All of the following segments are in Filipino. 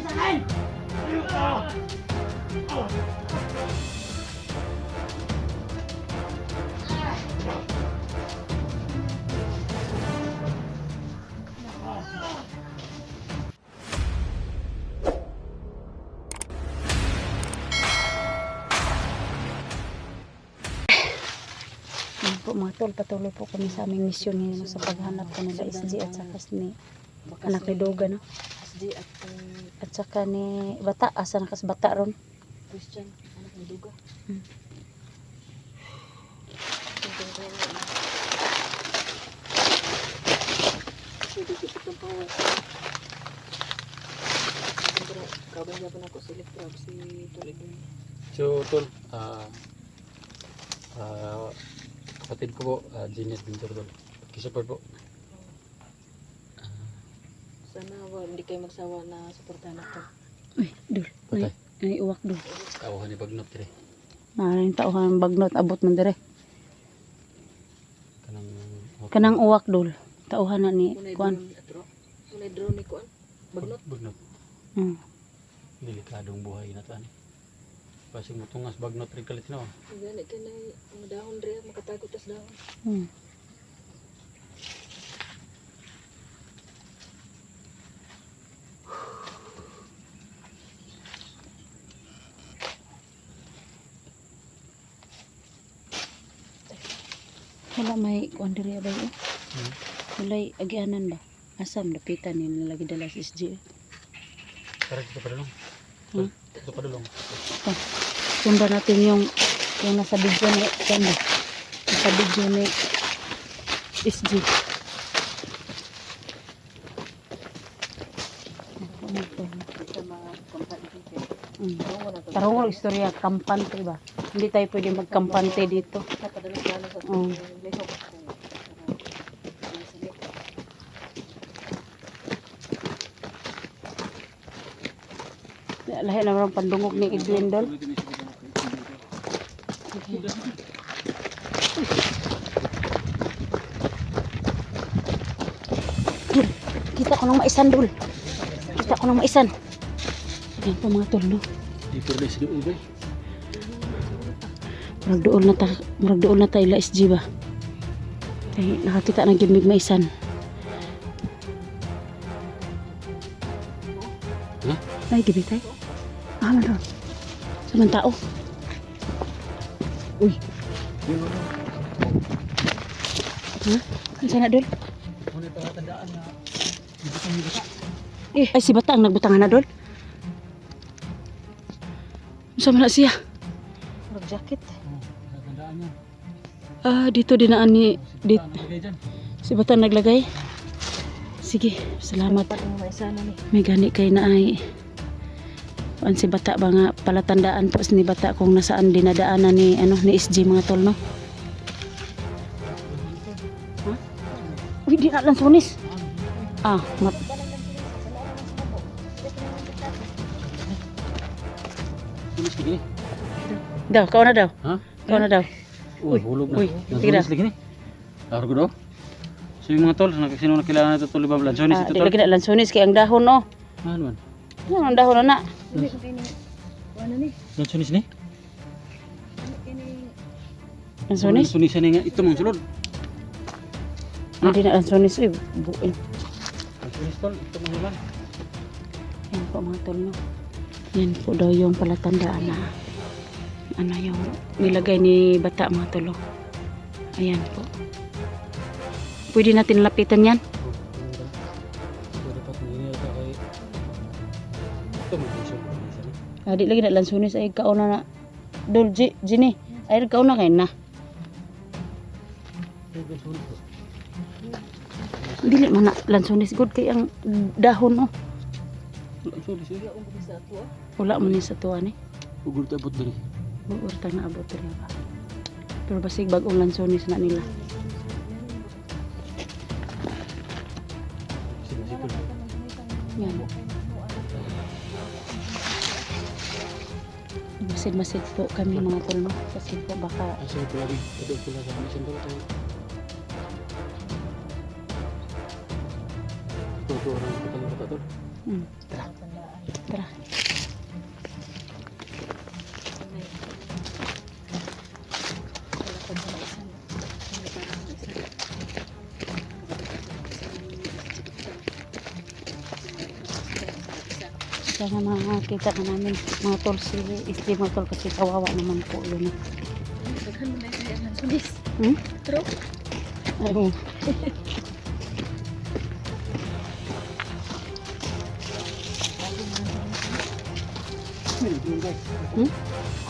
Po mga tol, patuloy po kami sa aming misyon ngayon sa paghanap po nila SG at saka ni anak ni Doga, no? SG At saka ni Bata, asa nakas Bata ron? Christian, anak ni Duga. Kabanya pa na ako sa electrab si Tol Edwin. So, Tol, kapatid ko po, Jeanette Pintor, Tol. Pakisupport po. Sana hindi kayo magsawa na suportahan ako. Uy, Dol. Patay. Ay, uwak Dol. Tawahan ni Bagnot, dire. Maraming tauhan bagnot, abot man dire. Kanang... Kanang uwak Dol. Tauhan na ni Unay Kuan. drone ni Kuan. Bagnot. Bagnot. Delikadong buhay na to, ani. Pasig mo tungas Bagnot rin kalit na, Gani ka na mga dahon rin, makatagot tas dahon. Wala may kuan diri ba yun? Walay agianan ba? Asam lapitan ni nalagi dala sa SG. Tara, dito pa dulong. Dito pa dulong. Sundan natin yung nasa video ni Kanda. Nasa video ni SG. Tarong mo istorya kampante ba? Hindi tayo pwede magkampante dito. Lahi na marang pandungog ni Edwin Dol. Kita ko ng maisan Dol. Kita ko ng maisan. Yan po mga tol, no? Di pwede sa doon, ba? Murag dool na ta ila SG ba? Kaya nakakita ng gimig maisan. Ay, gimig tayo. Man ron. Saman tao. Uy. Ano sana Dol? Muna tandaan na. Ay, si Bata ang nagbutangan na Dol. Sama na siya. Murag jacket. Tandaan niya. Dito dinaan ni dit. Naglagay dyan. Si Bata naglagay. Sige, salamat. May gani kay na ay. Kuan si Bata ba nga palatandaan po ni Bata kung nasaan dinadaanan ni ni SG mga tol, no? Uy, di na lansunis. Tulis ka gini. Daw, kau na daw. Ha? Kau na daw. Uy, hulog na. Uy, tignan. Tulis lagi ni. Laro ko daw. So yung mga tol, sino nakilala na ito tol, Ibang Lansones ito Di tol? lagi na lansunis kay ang dahon, no? Ano man? Ano ang dahon na? Lansones ni? Lansunis? Lansones ni nga. Ito mong sulod. Hindi na lansunis. Uy, buin. Lansones tol, ito mong hilang. Yan po mga tol, no? Yan po daw yung palatandaan na yung nilagay ni Bata mga tol, no? Ayan po. Pwede natin lapitan yan. Dapat hindi ito kay... Ito mong sulod. Di lagi na lansunis ay kauna na. Dol, Gini. Ay kauna kayo na. Dili man na lansunis good kay ang dahon, no? Lansones ni? Wala mo ni sa tuwa ni. Ugur tabot dali. Urta na abot rin ba. Pero basig bagong lansunis na nila. Sinisipol. Yan. Masid-masid po kami mga tol, no? Kasi po baka Asa ito lagi. Ito pula sa mission pala tayo. Ito orang kita tol. tara. Sana makakita ka namin mga tol si SD mga tol kasi kawawa naman po yun. Daghan mo na kaya ng sulis. Hmm? Pero, Ay, oh. Hmm?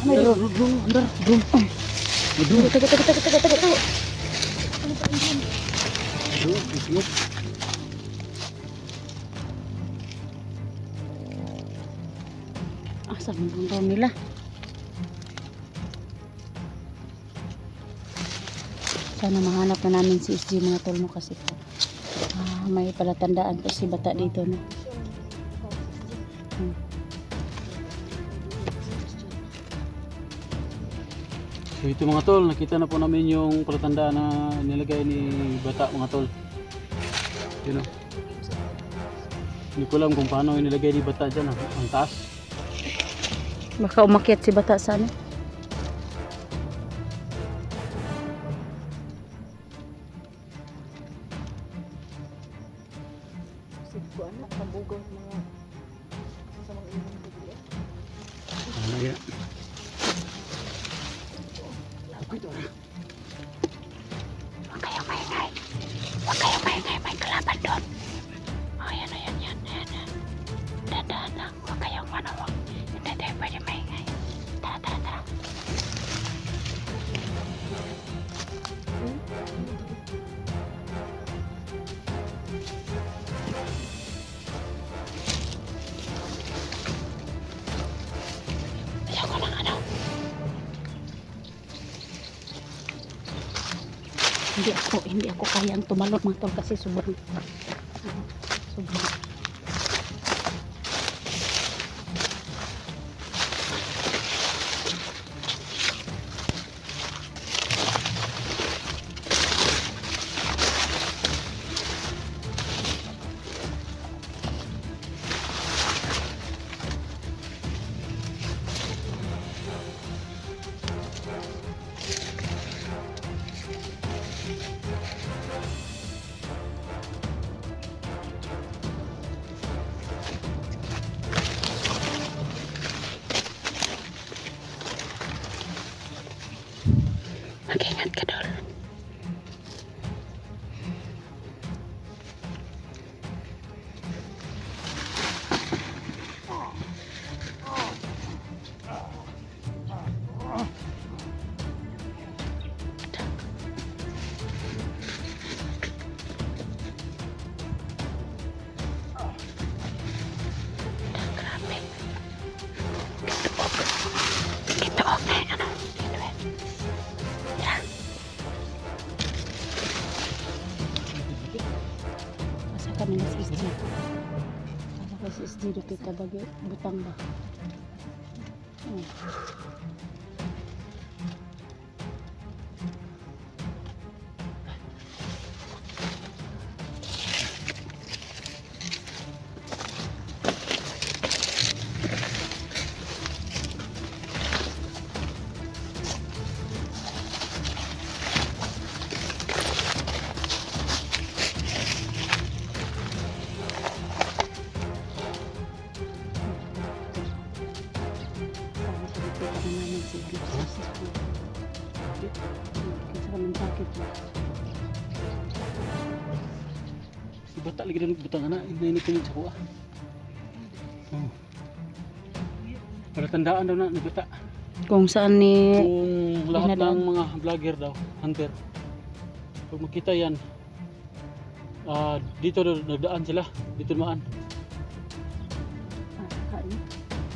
Ano yun? Andar. Drum. Taga. Asa mo bang daw nila? Sana mahanap na namin si SG mga tol mo kasi po. May palatandaan po si bata dito no. Hmm. So ito mga tol, nakita na po namin yung palatandaan na nilagay ni bata mga tol. Yun o. Hindi ko alam kung paano nilagay ni bata dyan, ang taas. Baka umakyat si bata sa ano? sigko anak, pabugaw mga sa mga ilang bigli. Ano yan? Huwag kayong maingay. Huwag kayong maingay. May kalaban doon. Oh, yan. Dadaan lang. Huwag kayong manawag. Hindi tayo pwede maingay. Tara. Ayoko ng ano. Hindi ako kayang tumalon mga tol kasi sobrang. Mag-ingat ka dol. Grabe. Gituog na ano. Asa ka nila si SG? Asa ka si SG dito tabagi butang ba? Oh. Si bata lagi na butang anak, ini kulit sa kuha. Oh. Palatandaan daw na ni bata. Kung saan ni Kung lahat dinadaan. ng mga vlogger daw, hunter. Pag makita yan, dito nagdaan sila, dito naman.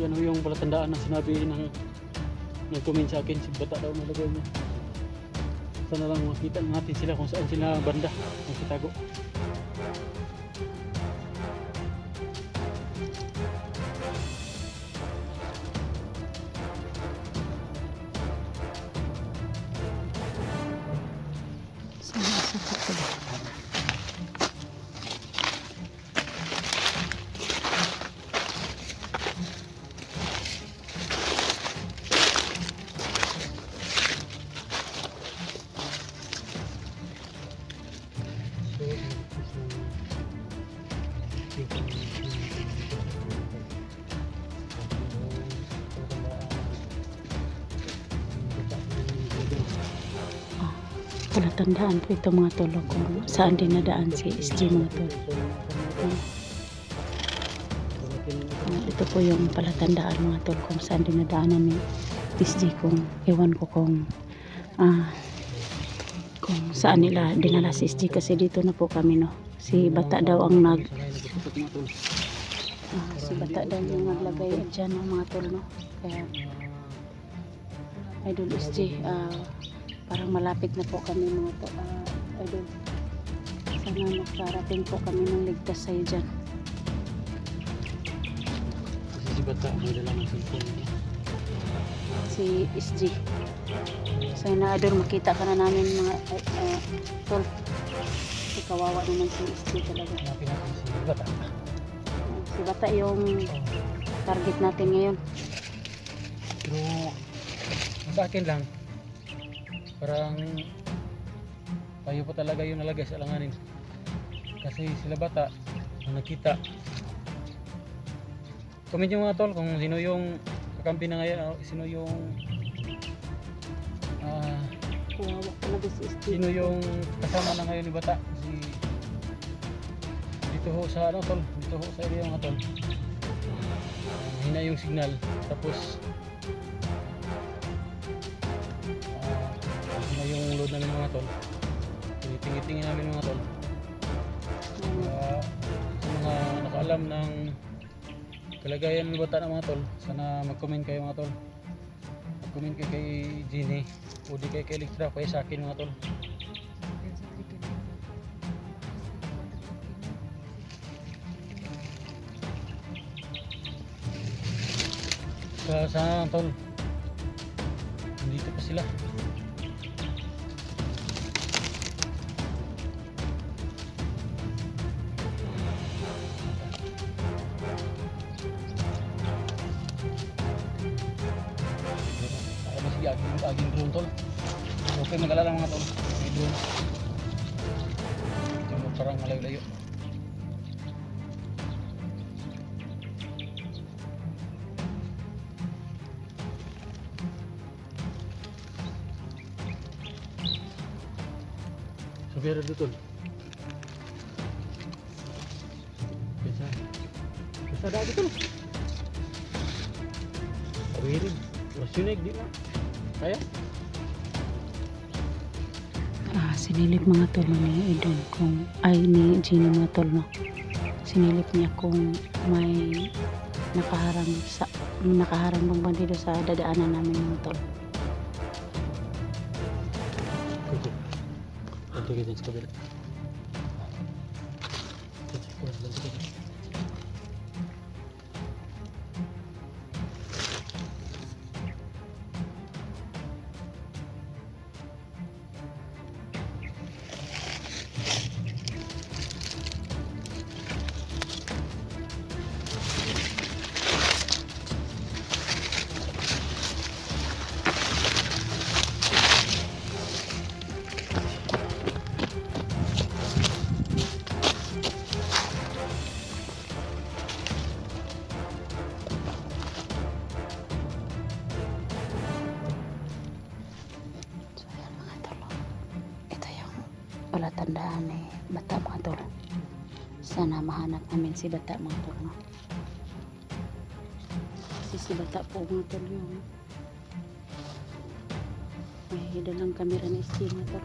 Yan ho yung palatandaan na sinabi ng nag-comment sa akin, si bata daw nalagay niya. Sana lang makita natin sila kung saan sila banda, kung kitago. Palatandaan po ito mga tol kung saan dinadaan si SG mga tol. Ito po yung palatandaan mga tol kung saan dinadaanan ni SG, kung ewan ko kung saan nila dinala si SG, kasi dito na po kami no. Si Bata daw ang si Bata daw yung naglagay dyan ng mga tol no. Kaya Idol SG, parang malapit na po kami mga tol. Idol, sana makarating po kami ng ligtas sa'yo dyan. Kasi si Bata may dala ng cellphone niya. Si SG, sana Idol makita ka na namin mga tol. Si kawawa naman si SG talaga. Hanapin natin si Bata. Si Bata yung target natin ngayon. Pero sa akin lang, parang tayo pa talaga yung nalagay sa alanganin. Kasi sila Bata ang nakita. Comment nyo mga tol kung sino yung kakampi na ngayon, sino yung Kawawa talaga si SG. sino yung kasama na ngayon ni Bata. Kasi dito ho sa tol, dito ho sa area mga tol, mahina yung signal. Tapos mahina yung load namin mga tol. Tinitingin namin mga tol. Sa mga nakaalam ng kalagayan ng Bata na mga tol, sana mag-comment kayo mga tol. Mag-comment kayo kay Jeannie o di kay Electra, kaya sa akin mga tol. Sana tol, nandito pa sila. Aging drone tol. Okay, mag-alala mga tol. May drone. Ito mo parang malayo-layo. So, pero dito tol. Bisa dati tol. Awirin. Wasunig di na. Kaya? Sinilip mga tol ni Idol kung ay ni Jeannie mga tol no. Sinilip niya kung may nakaharang bang bandido sa dadaanan namin mga tol. Ito kita sa kabila. Palatandaan ni Bata mga tol. Sana mahanap namin si Bata mga tol no? Kasi si Bata po mga tol yung may dalang kamera ni SG mga tol.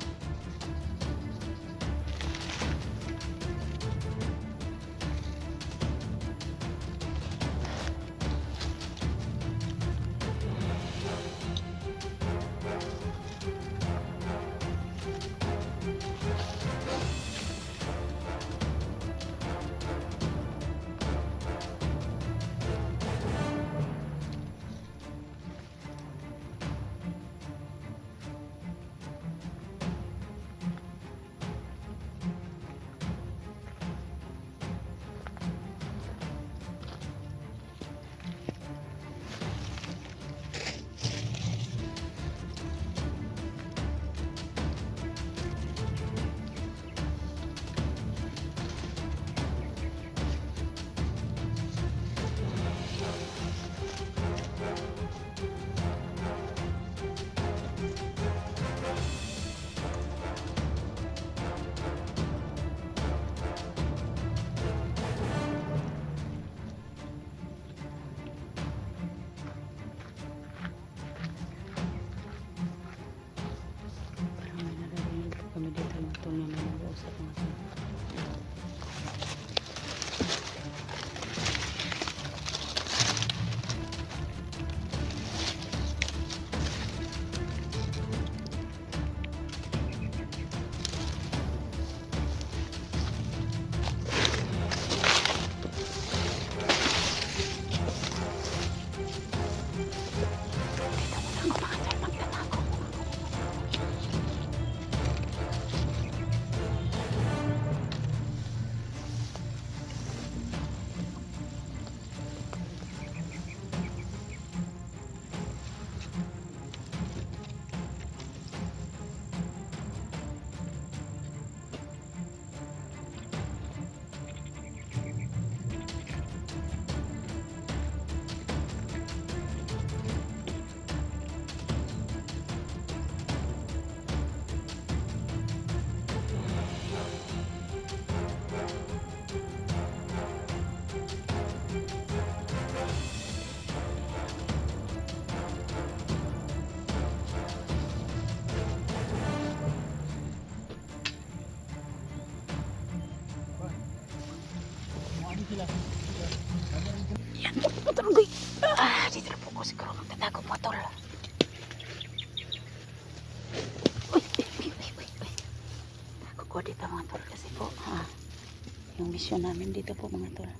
mission namin dito po mga tol.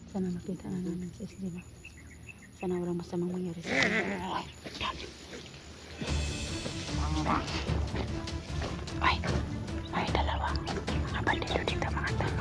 Sana makita na namin si Isdina. Sana walang masamang mangyari sa kanya. Ay, dalawa. Mga bandido dito mga tol.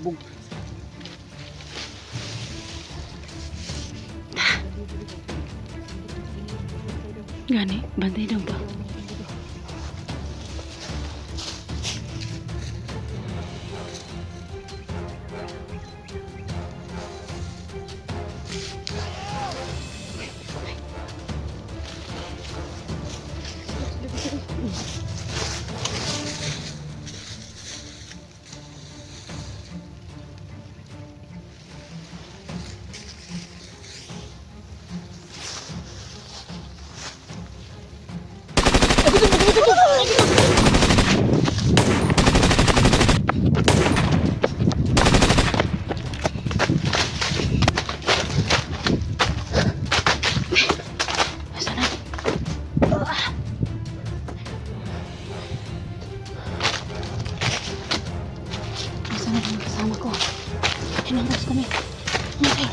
Bug. Gani, bantay dong pa. Nasaan na mga kasama ko? Hinanggas kami. Okay.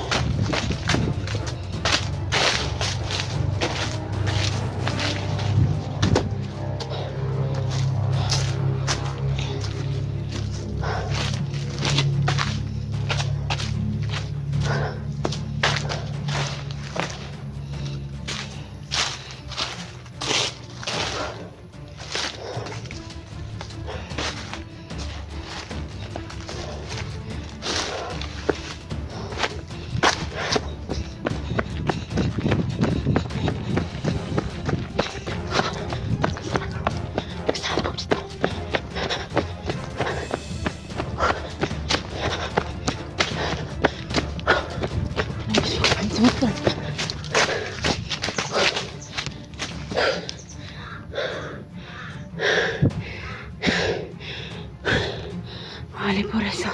Vale, por eso.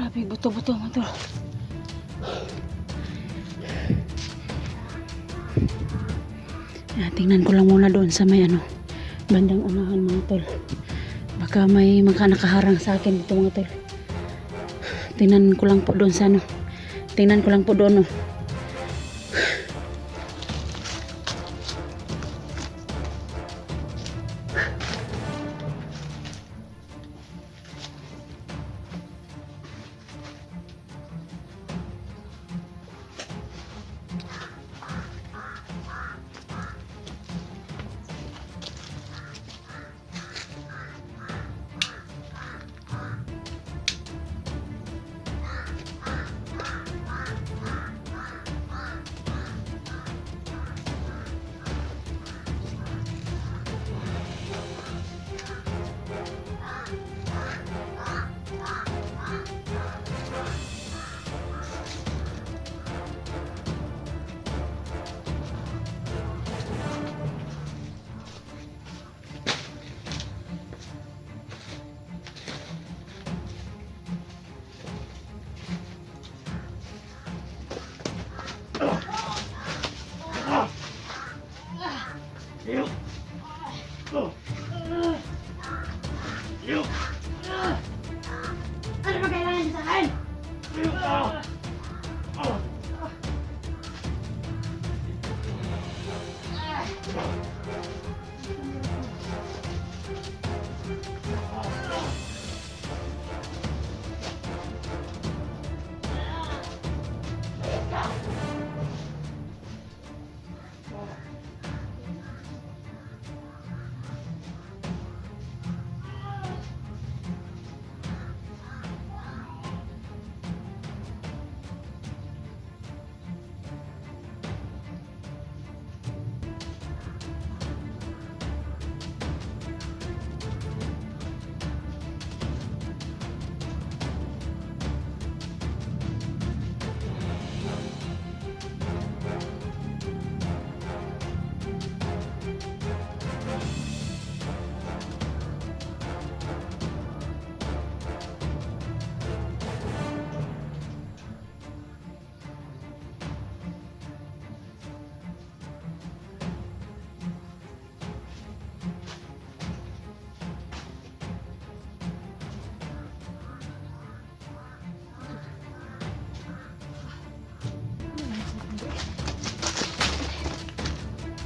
Grabe, buto-buto mga tol. Tingnan ko lang muna doon sa may ano, bandang unahan mga tol. Baka may nakaharang sa akin dito mga tol. Tingnan ko lang po doon sa ano. Tingnan ko lang po doon. Oh.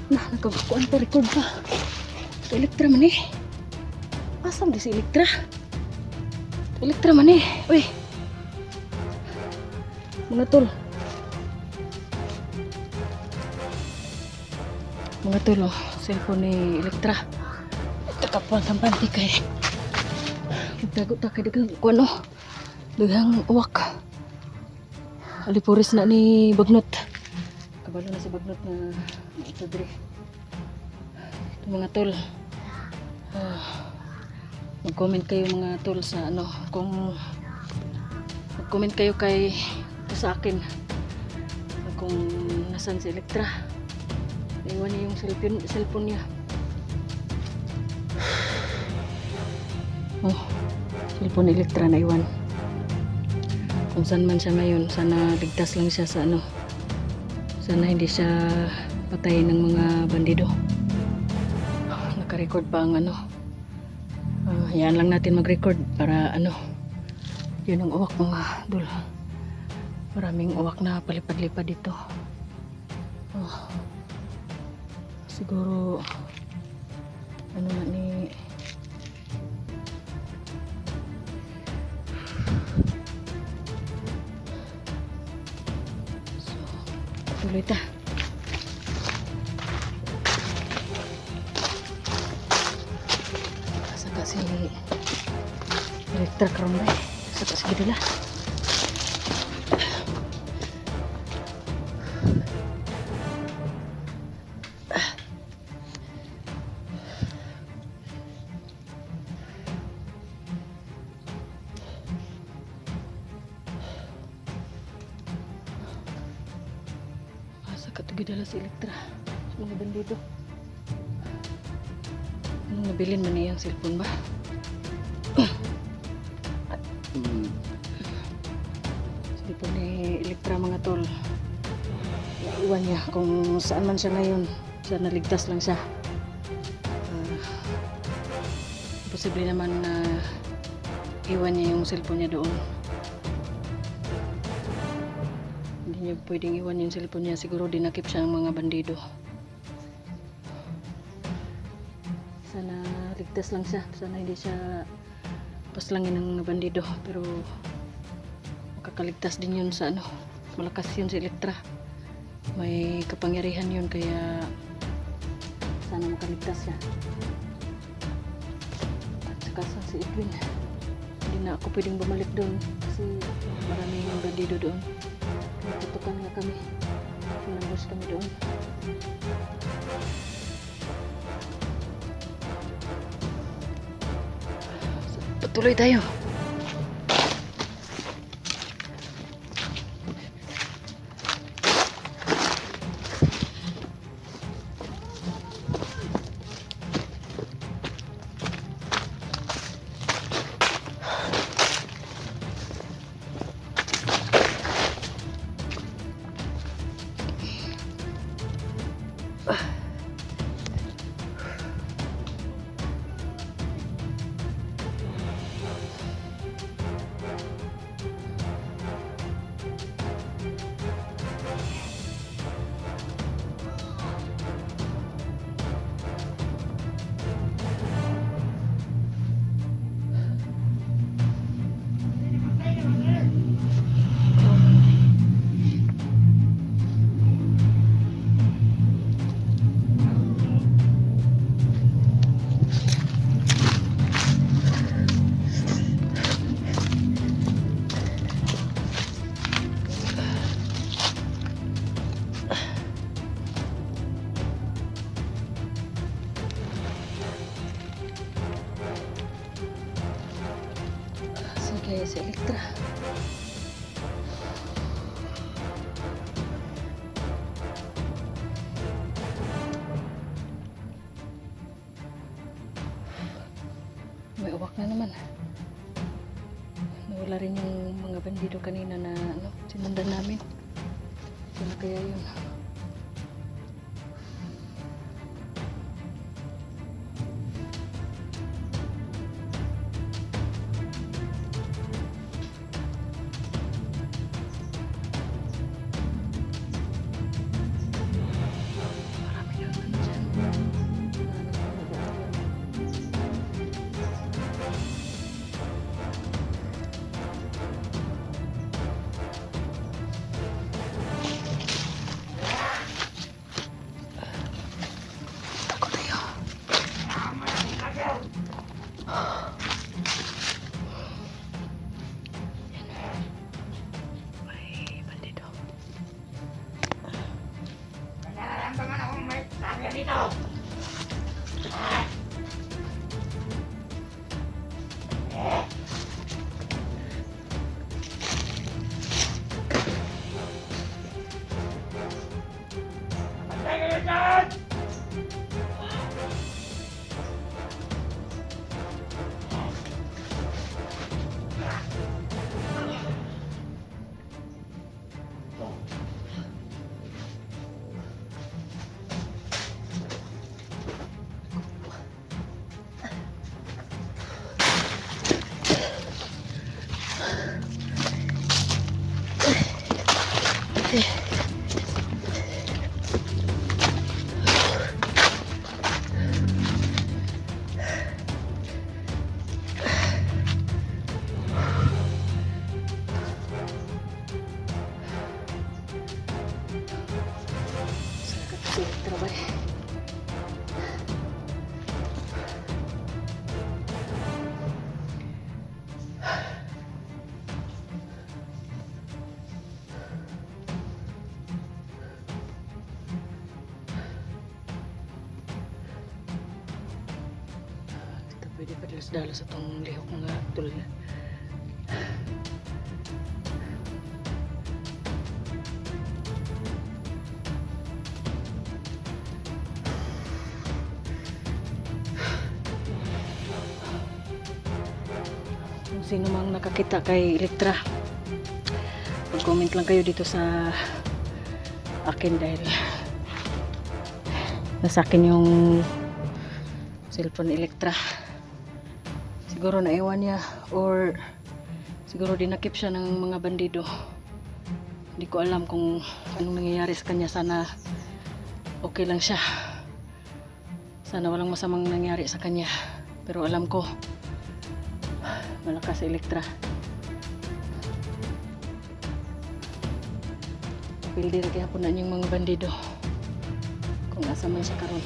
Nah, nagkagukuan pa, record pa. Ito Elektra man eh. Asam di si Elektra? Elektra man eh. Uy. Mga tol. Mga tol, oh. Cellphone ni Elektra. Takapang-tampanti kay. Nagtago ta kay dagang kuan oh. Dagang uwak. Alipuris na ni Bagnot. Kabalo na si Bagnot na ito diri. Ito mga tol. Mag-comment kayo mga tol sa ano, kung mag-comment kayo kay sa akin kung nasan si Elektra. Iwan niya yung cellphone niya. Oh, cellphone ni Elektra na iwan. Kung saan man siya ngayon, sana ligtas lang siya sa ano. Sana hindi siya patayin ng mga bandido. Naka-record pa ang ano. Hayaan lang natin mag-record para ano. Yun ang uwak mga dul. Maraming uwak na palipad-lipad dito. Siguro ano na ni tuloy ta. Saka si Elektra karon ba? Saka si gidula. Katugidala si Elektra mga bandido. Anong nabilin man niya ang cellphone ba? cellphone ni Elektra mga tol. Iwan niya kung saan man siya ngayon. Sana naligtas lang siya. Posible naman na iwan niya yung cellphone niya doon. Hindi niya pwedeng iwan yung cellphone niya. Siguro dinakip siya ng mga bandido. Sana ligtas lang siya. Sana hindi siya paslangin ng mga bandido. Pero makakaligtas din yun sa ano. Malakas yun si Elektra. May kapangyarihan yun kaya sana makaligtas siya. At saka si Edwin, hindi na ako pwedeng bumalik doon kasi maraming bandido doon. Natutukan nga kami. Pinanggos kami doon. Patuloy tayo. Kaya si Elektra. May uwak na naman. Nawala rin yung mga bandido kanina na sinundan namin. Sino kaya yun? Pwede pa dalas-dalas itong lihok mga tulad na. Kung sino mang nakakita kay Elektra, mag-comment lang kayo dito sa akin dahil nasa akin yung cellphone ni Electra. Siguro naiwan niya or siguro dinakip siya ng mga bandido. Hindi ko alam kung anong nangyayari sa kanya. Sana okay lang siya. Sana walang masamang nangyari sa kanya. Pero alam ko malakas si Electra. Pildi na kaya po na niyang mga bandido kung asa man siya karon.